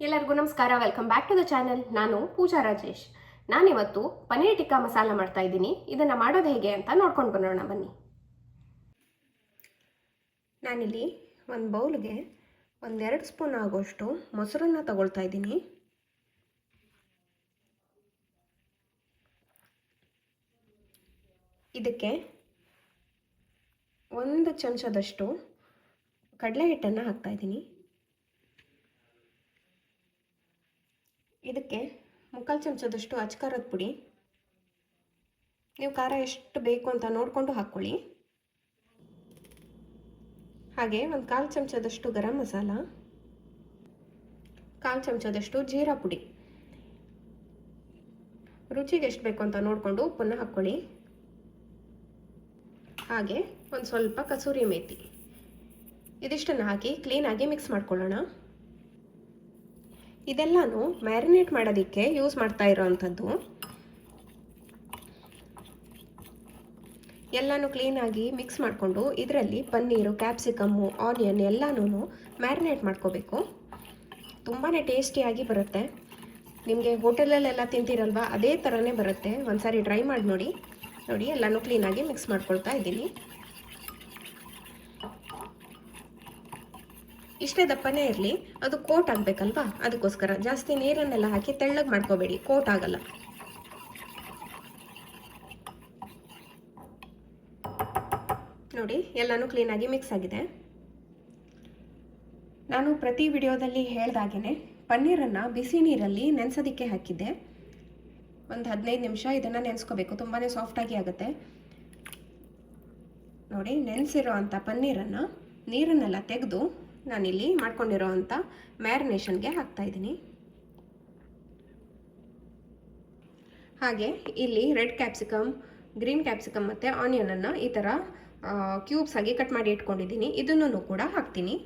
ಎಲ್ಲರಿಗೂ ನಮಸ್ಕಾರ. Welcome back to the channel. ನಾನು ಪೂಜಾ ರಾಜೇಶ್. ನಾನಿವತ್ತು ಪನ್ನೀರ್ ಟಿಕ್ಕಾ ಮಸಾಲ ಮಾಡ್ತಾ ಇದ್ದೀನಿ. ಇದನ್ನು ಮಾಡೋದು ಹೇಗೆ ಅಂತ ನೋಡ್ಕೊಂಡು ಬರೋಣ ಬನ್ನಿ. ನಾನಿಲ್ಲಿ ಒಂದು ಬೌಲ್ಗೆ 1-2 ಸ್ಪೂನ್ ಆಗೋಷ್ಟು ಮೊಸರನ್ನ ತಗೊಳ್ತಾ ಇದ್ದೀನಿ. ಇದಕ್ಕೆ 1 ಚಮಚದಷ್ಟು ಕಡಲೆ ಹಿಟ್ಟನ್ನು ಹಾಕ್ತಾ ಇದ್ದೀನಿ. ಇದಕ್ಕೆ 3/4 ಚಮಚದಷ್ಟು ಅಚ್ಕಾರದ ಪುಡಿ. ನೀವು ಖಾರ ಎಷ್ಟು ಬೇಕು ಅಂತ ನೋಡಿಕೊಂಡು ಹಾಕ್ಕೊಳ್ಳಿ. ಹಾಗೆ 1/4 ಚಮಚದಷ್ಟು ಗರಂ ಮಸಾಲ, 1/4 ಚಮಚದಷ್ಟು ಜೀರಾ ಪುಡಿ. ರುಚಿಗೆ ಎಷ್ಟು ಬೇಕು ಅಂತ ನೋಡಿಕೊಂಡು ಉಪ್ಪನ್ನು ಹಾಕ್ಕೊಳ್ಳಿ. ಹಾಗೆ ಒಂದು ಸ್ವಲ್ಪ ಕಸೂರಿ ಮೇಥಿ. ಇದಿಷ್ಟನ್ನು ಹಾಕಿ ಕ್ಲೀನಾಗಿ ಮಿಕ್ಸ್ ಮಾಡ್ಕೊಳ್ಳೋಣ. ಇದೆಲ್ಲನೂ ಮ್ಯಾರಿನೇಟ್ ಮಾಡೋದಕ್ಕೆ ಯೂಸ್ ಮಾಡ್ತಾ ಇರೋವಂಥದ್ದು. ಎಲ್ಲನೂ ಕ್ಲೀನಾಗಿ ಮಿಕ್ಸ್ ಮಾಡಿಕೊಂಡು ಇದರಲ್ಲಿ ಪನ್ನೀರು, ಕ್ಯಾಪ್ಸಿಕಮ್ಮು, ಆನಿಯನ್ ಎಲ್ಲನೂ ಮ್ಯಾರಿನೇಟ್ ಮಾಡ್ಕೋಬೇಕು. ತುಂಬಾ ಟೇಸ್ಟಿಯಾಗಿ ಬರುತ್ತೆ. ನಿಮಗೆ ಹೋಟೆಲಲ್ಲೆಲ್ಲ ತಿಂತೀರಲ್ವ, ಅದೇ ಥರನೇ ಬರುತ್ತೆ. ಒಂದ್ಸಾರಿ ಟ್ರೈ ಮಾಡಿ ನೋಡಿ. ಎಲ್ಲನೂ ಕ್ಲೀನಾಗಿ ಮಿಕ್ಸ್ ಮಾಡ್ಕೊಳ್ತಾ ಇದ್ದೀನಿ. ಇಷ್ಟೇ ದಪ್ಪನೇ ಇರಲಿ, ಅದು ಕೋಟ್ ಆಗಬೇಕಲ್ವಾ, ಅದಕ್ಕೋಸ್ಕರ ಜಾಸ್ತಿ ನೀರನ್ನೆಲ್ಲ ಹಾಕಿ ತೆಳ್ಳಗೆ ಮಾಡ್ಕೋಬೇಡಿ, ಕೋಟ್ ಆಗಲ್ಲ. ನೋಡಿ ಎಲ್ಲನೂ ಕ್ಲೀನಾಗಿ ಮಿಕ್ಸ್ ಆಗಿದೆ. ನಾನು ಪ್ರತಿ ವಿಡಿಯೋದಲ್ಲಿ ಹೇಳ್ದಾಗೇ ಪನ್ನೀರನ್ನು ಬಿಸಿ ನೀರಲ್ಲಿ ನೆನೆಸೋದಕ್ಕೆ ಹಾಕಿದ್ದೆ. ಒಂದು 15 ನಿಮಿಷ ಇದನ್ನು ನೆನೆಸ್ಕೋಬೇಕು, ತುಂಬಾ ಸಾಫ್ಟಾಗಿ ಆಗುತ್ತೆ. ನೋಡಿ ನೆನೆಸಿರೋ ಅಂಥ ಪನ್ನೀರನ್ನು ನೀರನ್ನೆಲ್ಲ ತೆಗೆದು ನಾನಿಲ್ಲಿ ಮಾಡ್ಕೊಂಡಿರೋ ಅಂಥ ಮ್ಯಾರಿನೇಷನ್ಗೆ ಹಾಕ್ತಾ ಇದ್ದೀನಿ. ಹಾಗೆ ಇಲ್ಲಿ ರೆಡ್ ಕ್ಯಾಪ್ಸಿಕಮ್, ಗ್ರೀನ್ ಕ್ಯಾಪ್ಸಿಕಮ್ ಮತ್ತು ಆನಿಯನನ್ನು ಈ ಥರ ಕ್ಯೂಬ್ಸ್ ಆಗಿ ಕಟ್ ಮಾಡಿ ಇಟ್ಕೊಂಡಿದ್ದೀನಿ. ಇದನ್ನು ಕೂಡ ಹಾಕ್ತೀನಿ.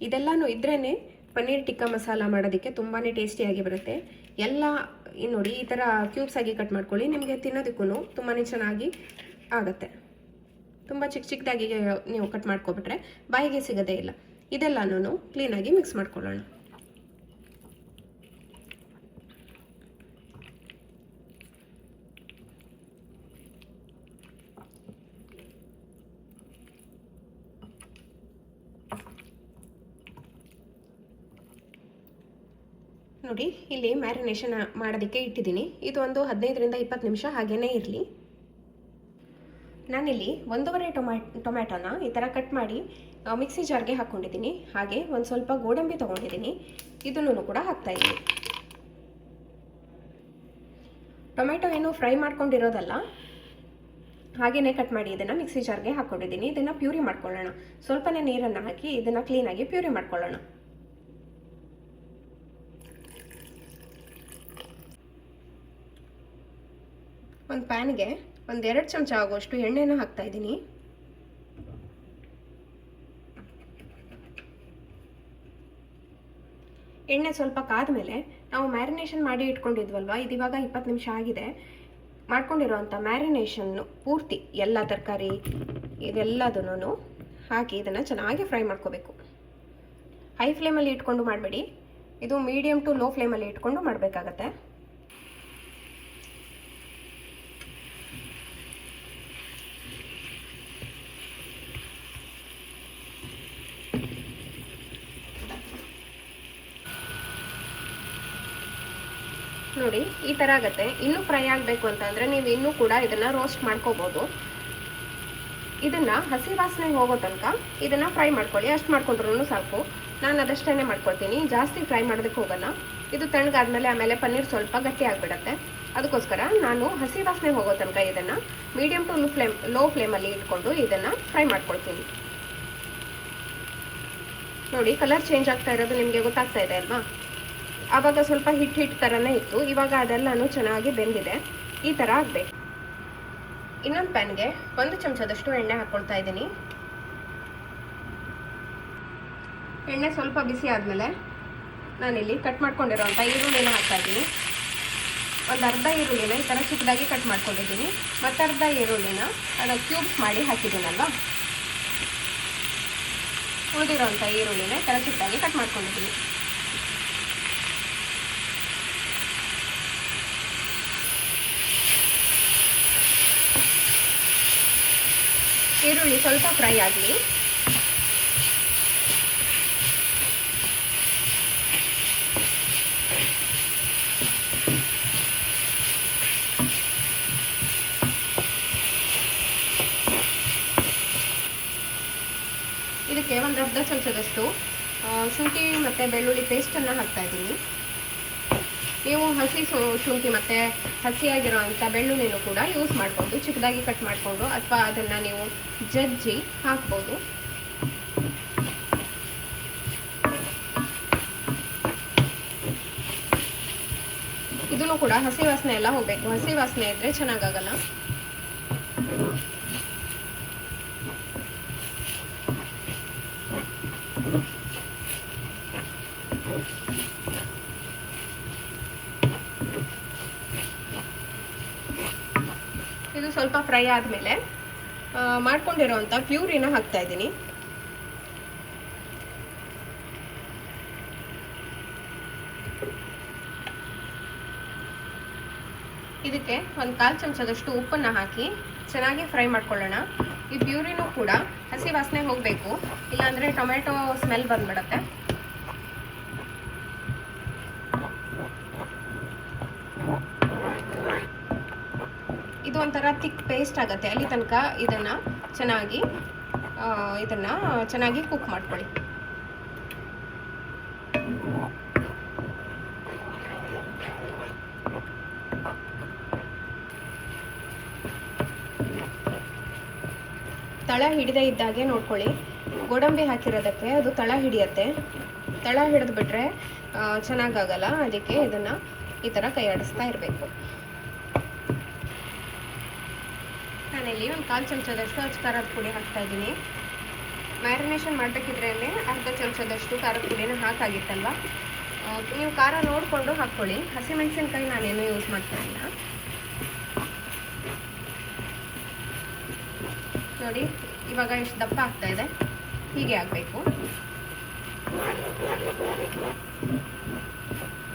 ಇದೆಲ್ಲನೂ ಇದ್ರೇ ಪನ್ನೀರ್ ಟಿಕ್ಕಾ ಮಸಾಲ ಮಾಡೋದಕ್ಕೆ ತುಂಬಾ ಟೇಸ್ಟಿಯಾಗಿ ಬರುತ್ತೆ. ಎಲ್ಲ ನೋಡಿ ಈ ಥರ ಕ್ಯೂಬ್ಸ್ ಆಗಿ ಕಟ್ ಮಾಡ್ಕೊಳ್ಳಿ. ನಿಮಗೆ ತಿನ್ನೋದಕ್ಕೂ ತುಂಬಾ ಚೆನ್ನಾಗಿ ಆಗುತ್ತೆ. ತುಂಬ ಚಿಕ್ಕದಾಗಿ ನೀವು ಕಟ್ ಮಾಡ್ಕೊಬಿಟ್ರೆ ಬಾಯಿಗೆ ಸಿಗೋದೇ ಇಲ್ಲ. ಇದೆಲ್ಲನೂ ಕ್ಲೀನಾಗಿ ಮಿಕ್ಸ್ ಮಾಡ್ಕೊಳ್ಳೋಣ. ನೋಡಿ ಇಲ್ಲಿ ಮ್ಯಾರಿನೇಷನ್ ಮಾಡೋದಕ್ಕೆ ಇಟ್ಟಿದ್ದೀನಿ. ಇದು ಒಂದು 15-20 ನಿಮಿಷ ಹಾಗೇ ಇರಲಿ. ನಾನಿಲ್ಲಿ 1.5 ಟೊಮ್ಯಾಟೋನ ಈ ಥರ ಕಟ್ ಮಾಡಿ ಮಿಕ್ಸಿ ಜಾರ್ಗೆ ಹಾಕ್ಕೊಂಡಿದ್ದೀನಿ. ಹಾಗೆ ಒಂದು ಸ್ವಲ್ಪ ಗೋಡಂಬಿ ತೊಗೊಂಡಿದ್ದೀನಿ, ಇದನ್ನು ಕೂಡ ಹಾಕ್ತಾಯಿದ್ದೀನಿ. ಟೊಮ್ಯಾಟೊ ಏನು ಫ್ರೈ ಮಾಡ್ಕೊಂಡಿರೋದಲ್ಲ, ಹಾಗೆಯೇ ಕಟ್ ಮಾಡಿ ಇದನ್ನು ಮಿಕ್ಸಿ ಜಾರ್ಗೆ ಹಾಕ್ಕೊಂಡಿದ್ದೀನಿ. ಇದನ್ನು ಪ್ಯೂರಿ ಮಾಡ್ಕೊಳ್ಳೋಣ. ಸ್ವಲ್ಪನೇ ನೀರನ್ನು ಹಾಕಿ ಇದನ್ನು ಕ್ಲೀನಾಗಿ ಪ್ಯೂರಿ ಮಾಡ್ಕೊಳ್ಳೋಣ. ಒಂದು ಪ್ಯಾನ್ಗೆ 1-2 ಚಮಚ ಆಗುವಷ್ಟು ಎಣ್ಣೆನ ಹಾಕ್ತಾ ಇದ್ದೀನಿ. ಎಣ್ಣೆ ಸ್ವಲ್ಪ ಕಾದ ಮೇಲೆ ನಾವು ಮ್ಯಾರಿನೇಷನ್ ಮಾಡಿ ಇಟ್ಕೊಂಡಿದ್ವಲ್ವ, ಇದಿವಾಗ 20 ನಿಮಿಷ ಆಗಿದೆ. ಮಾಡ್ಕೊಂಡಿರೋವಂಥ ಮ್ಯಾರಿನೇಷನ್ನು ಪೂರ್ತಿ ಎಲ್ಲ ತರಕಾರಿ ಇದೆಲ್ಲದನ್ನು ಹಾಕಿ ಇದನ್ನು ಚೆನ್ನಾಗಿ ಫ್ರೈ ಮಾಡ್ಕೋಬೇಕು. ಹೈ ಫ್ಲೇಮಲ್ಲಿ ಇಟ್ಕೊಂಡು ಮಾಡಬೇಡಿ, ಇದು ಮೀಡಿಯಮ್ ಟು ಲೋ ಫ್ಲೇಮಲ್ಲಿ ಇಟ್ಕೊಂಡು ಮಾಡಬೇಕಾಗತ್ತೆ. ನೋಡಿ ಈ ಥರ ಆಗುತ್ತೆ. ಇನ್ನೂ ಫ್ರೈ ಆಗಬೇಕು ಅಂತಂದರೆ ನೀವು ಇನ್ನೂ ಕೂಡ ಇದನ್ನು ರೋಸ್ಟ್ ಮಾಡ್ಕೋಬೋದು. ಇದನ್ನು ಹಸಿ ವಾಸನೆ ಹೋಗೋ ತನಕ ಇದನ್ನು ಫ್ರೈ ಮಾಡ್ಕೊಳ್ಳಿ. ಅಷ್ಟು ಮಾಡ್ಕೊಂಡ್ರೂ ಸಾಕು. ನಾನು ಅದಷ್ಟೇ ಮಾಡ್ಕೊಳ್ತೀನಿ, ಜಾಸ್ತಿ ಫ್ರೈ ಮಾಡೋದಕ್ಕೆ ಹೋಗೋಲ್ಲ. ಇದು ತಣ್ಣಗಾದ್ಮೇಲೆ ಆಮೇಲೆ ಪನ್ನೀರ್ ಸ್ವಲ್ಪ ಗಟ್ಟಿ ಆಗಿಬಿಡತ್ತೆ. ಅದಕ್ಕೋಸ್ಕರ ನಾನು ಹಸಿ ವಾಸನೆ ಹೋಗೋ ತನಕ ಇದನ್ನು ಮೀಡಿಯಮ್ ಟು ಲೋ ಫ್ಲೇಮಲ್ಲಿ ಇಟ್ಕೊಂಡು ಇದನ್ನು ಫ್ರೈ ಮಾಡ್ಕೊಳ್ತೀನಿ. ನೋಡಿ ಕಲರ್ ಚೇಂಜ್ ಆಗ್ತಾ ಇರೋದು ನಿಮಗೆ ಗೊತ್ತಾಗ್ತಾ ಇದೆ ಅಲ್ವಾ. ಆವಾಗ ಸ್ವಲ್ಪ ಹಿಟ್ಟು ಥರನೇ ಇತ್ತು, ಇವಾಗ ಅದೆಲ್ಲನೂ ಚೆನ್ನಾಗಿ ಬೆಂದಿದೆ. ಈ ಥರ ಆಗಬೇಕು. ಇನ್ನೊಂದು ಪ್ಯಾನ್ಗೆ 1 ಚಮಚದಷ್ಟು ಎಣ್ಣೆ ಹಾಕ್ಕೊಳ್ತಾ ಇದ್ದೀನಿ. ಎಣ್ಣೆ ಸ್ವಲ್ಪ ಬಿಸಿ ಆದಮೇಲೆ ನಾನಿಲ್ಲಿ ಕಟ್ ಮಾಡ್ಕೊಂಡಿರೋಂಥ ಈರುಳ್ಳಿನ ಹಾಕ್ತಾ ಇದ್ದೀನಿ. ಒಂದು ಅರ್ಧ ಈರುಳ್ಳಿನ ಈ ಥರ ಚಿಕ್ಕದಾಗಿ ಕಟ್ ಮಾಡ್ಕೊಂಡಿದ್ದೀನಿ. ಮತ್ತರ್ಧ ಈರುಳ್ಳಿನ ಅದನ್ನು ಕ್ಯೂಬ್ಸ್ ಮಾಡಿ ಹಾಕಿದ್ದೀನಲ್ವ, ಉಳಿದಿರೋಂಥ ಈರುಳ್ಳಿನ ಈ ಥರ ಚಿಕ್ಕದಾಗಿ ಕಟ್ ಮಾಡ್ಕೊಂಡಿದ್ದೀನಿ. ಈರುಳ್ಳಿ ಸ್ವಲ್ಪ ಫ್ರೈ ಆಗಲಿ. ಇದಕ್ಕೆ ಒಂದು ಅರ್ಧ ಚಮಚದಷ್ಟು ಶುಂಠಿ ಮತ್ತು ಬೆಳ್ಳುಳ್ಳಿ ಪೇಸ್ಟನ್ನು ಹಾಕ್ತಾಯಿದ್ದೀನಿ. ನೀವು ಹಸಿ ಶುಂಠಿ ಮತ್ತು ಹಸಿಯಾಗಿರೋವಂಥ ಬೆಳ್ಳುಳ್ಳಿನೂ ಕೂಡ ಯೂಸ್ ಮಾಡ್ಬೋದು, ಚಿಕ್ಕದಾಗಿ ಕಟ್ ಮಾಡಿಕೊಂಡು, ಅಥವಾ ಅದನ್ನು ನೀವು ಜಜ್ಜಿ ಹಾಕ್ಬೋದು. ಇದನ್ನು ಕೂಡ ಹಸಿ ವಾಸನೆ ಎಲ್ಲ ಹೋಗಬೇಕು. ಹಸಿ ವಾಸನೆ ಇದ್ದರೆ ಚೆನ್ನಾಗಾಗಲ್ಲ. ಇದು ಸ್ವಲ್ಪ ಫ್ರೈ ಆದಮೇಲೆ ಮಾಡ್ಕೊಂಡಿರೋವಂಥ ಪ್ಯೂರಿನ ಹಾಕ್ತಾ ಇದ್ದೀನಿ. ಇದಕ್ಕೆ ಒಂದು 1/4 ಚಮಚದಷ್ಟು ಉಪ್ಪನ್ನು ಹಾಕಿ ಚೆನ್ನಾಗಿ ಫ್ರೈ ಮಾಡ್ಕೊಳ್ಳೋಣ. ಈ ಪ್ಯೂರಿನೂ ಕೂಡ ಹಸಿ ವಾಸನೆ ಹೋಗಬೇಕು, ಇಲ್ಲಾಂದರೆ ಟೊಮೆಟೊ ಸ್ಮೆಲ್ ಬಂದ್ಬಿಡತ್ತೆ. ಇದು ಒಂಥರ ಥಿಕ್ ಪೇಸ್ಟ್ ಆಗುತ್ತೆ. ಅಲ್ಲಿ ತನಕ ಇದನ್ನು ಚೆನ್ನಾಗಿ ಕುಕ್ ಮಾಡ್ಕೊಳ್ಳಿ. ತಳ ಹಿಡಿದೇ ಇದ್ದಾಗೆ ನೋಡ್ಕೊಳ್ಳಿ. ಗೋಡಂಬಿ ಹಾಕಿರೋದಕ್ಕೆ ಅದು ತಳ ಹಿಡಿಯತ್ತೆ. ತಳ ಹಿಡಿದು ಬಿಟ್ರೆ ಚೆನ್ನಾಗಾಗಲ್ಲ. ಅದಕ್ಕೆ ಇದನ್ನು ಈ ಥರ ಕೈ ಆಡಿಸ್ತಾ ಇರಬೇಕು. ನಾನಿಲ್ಲಿ ಒಂದು 1/4 ಚಮಚದಷ್ಟು ಅಚ್ಚ ಖಾರದ ಪುಡಿ ಹಾಕ್ತಾ ಇದ್ದೀನಿ. ಮ್ಯಾರಿನೇಷನ್ ಮಾಡಬೇಕಿದ್ರೆ ಅರ್ಧ ಚಮಚದಷ್ಟು ಖಾರದ ಪುಡಿನ ಹಾಕಾಗಿತ್ತಲ್ವ. ನೀವು ಖಾರ ನೋಡಿಕೊಂಡು ಹಾಕ್ಕೊಳ್ಳಿ. ಹಸಿಮೆಣಸಿನ್ಕಾಯಿ ನಾನೇನು ಯೂಸ್ ಮಾಡ್ತಾ ಇಲ್ಲ. ನೋಡಿ ಇವಾಗ ಎಷ್ಟು ದಪ್ಪ ಆಗ್ತಾ ಇದೆ, ಹೀಗೆ ಆಗಬೇಕು.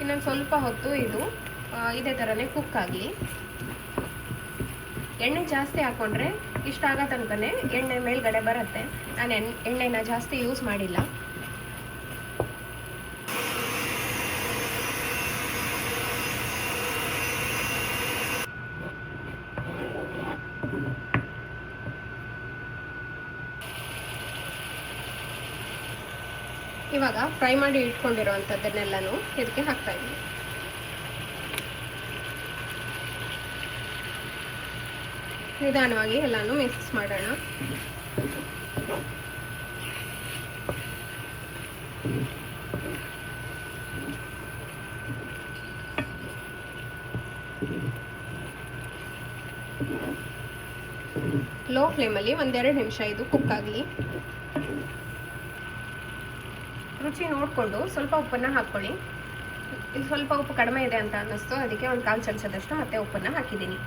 ಇನ್ನೊಂದು ಸ್ವಲ್ಪ ಹೊತ್ತು ಇದು ಇದೇ ಥರನೇ ಕುಕ್ ಆಗಲಿ. ಎಣ್ಣೆ ಜಾಸ್ತಿ ಹಾಕ್ಕೊಂಡ್ರೆ ಇಷ್ಟ ಆಗೋ ತನಕನೇ ಎಣ್ಣೆ ಮೇಲ್ಗಡೆ ಬರುತ್ತೆ. ನಾನು ಎಣ್ಣೆನ ಜಾಸ್ತಿ ಯೂಸ್ ಮಾಡಿಲ್ಲ. ಇವಾಗ ಫ್ರೈ ಮಾಡಿ ಇಟ್ಕೊಂಡಿರೋವಂಥದ್ದನ್ನೆಲ್ಲನೂ ಇದಕ್ಕೆ ಹಾಕ್ತಾ ಇದ್ದೀನಿ. ನಿಧಾನವಾಗಿ ಎಲ್ಲಾನು ಮಿಕ್ಸ್ ಮಾಡೋಣ. ಲೋ ಫ್ಲೇಮಲ್ಲಿ 1-2 ನಿಮಿಷ ಇದು ಕುಕ್ ಆಗಲಿ. ರುಚಿ ನೋಡಿಕೊಂಡು ಸ್ವಲ್ಪ ಉಪ್ಪನ್ನು ಹಾಕ್ಕೊಳ್ಳಿ. ಇದು ಸ್ವಲ್ಪ ಉಪ್ಪು ಕಡಿಮೆ ಇದೆ ಅಂತ ಅನ್ನಿಸ್ತು, ಅದಕ್ಕೆ ಒಂದು 1/4 ಚಮಚದಷ್ಟು ಮತ್ತೆ ಉಪ್ಪನ್ನು ಹಾಕಿದ್ದೀನಿ.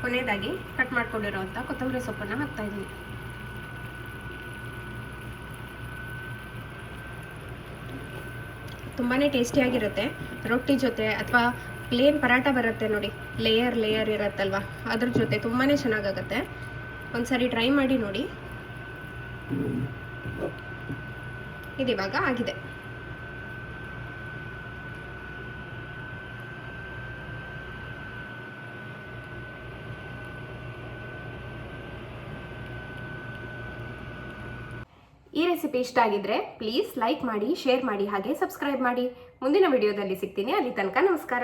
ಕೊನೆಯದಾಗಿ ಕಟ್ ಮಾಡ್ಕೊಂಡಿರೋಂಥ ಕೊತ್ತಂಬರಿ ಸೊಪ್ಪನ್ನು ಹಾಕ್ತಾ ಇದ್ದೀನಿ. ತುಂಬಾ ಟೇಸ್ಟಿಯಾಗಿರುತ್ತೆ. ರೊಟ್ಟಿ ಜೊತೆ ಅಥವಾ ಪ್ಲೇನ್ ಪರಾಟ ಬರುತ್ತೆ ನೋಡಿ, ಲೇಯರ್ ಇರುತ್ತಲ್ವ, ಅದ್ರ ಜೊತೆ ತುಂಬಾ ಚೆನ್ನಾಗಾಗುತ್ತೆ. ಒಂದ್ಸರಿ ಟ್ರೈ ಮಾಡಿ ನೋಡಿ. ಇದಿವಾಗ ಆಗಿದೆ. ಈ ರೆಸಿಪಿ ಇಷ್ಟ ಆಗಿದ್ರೆ ಪ್ಲೀಸ್ ಲೈಕ್ ಮಾಡಿ, ಶೇರ್ ಮಾಡಿ, ಹಾಗೆ ಸಬ್ಸ್ಕ್ರೈಬ್ ಮಾಡಿ. ಮುಂದಿನ ವಿಡಿಯೋದಲ್ಲಿ ಸಿಗ್ತೀನಿ. ಅಲ್ಲಿ ತನಕ ನಮಸ್ಕಾರ.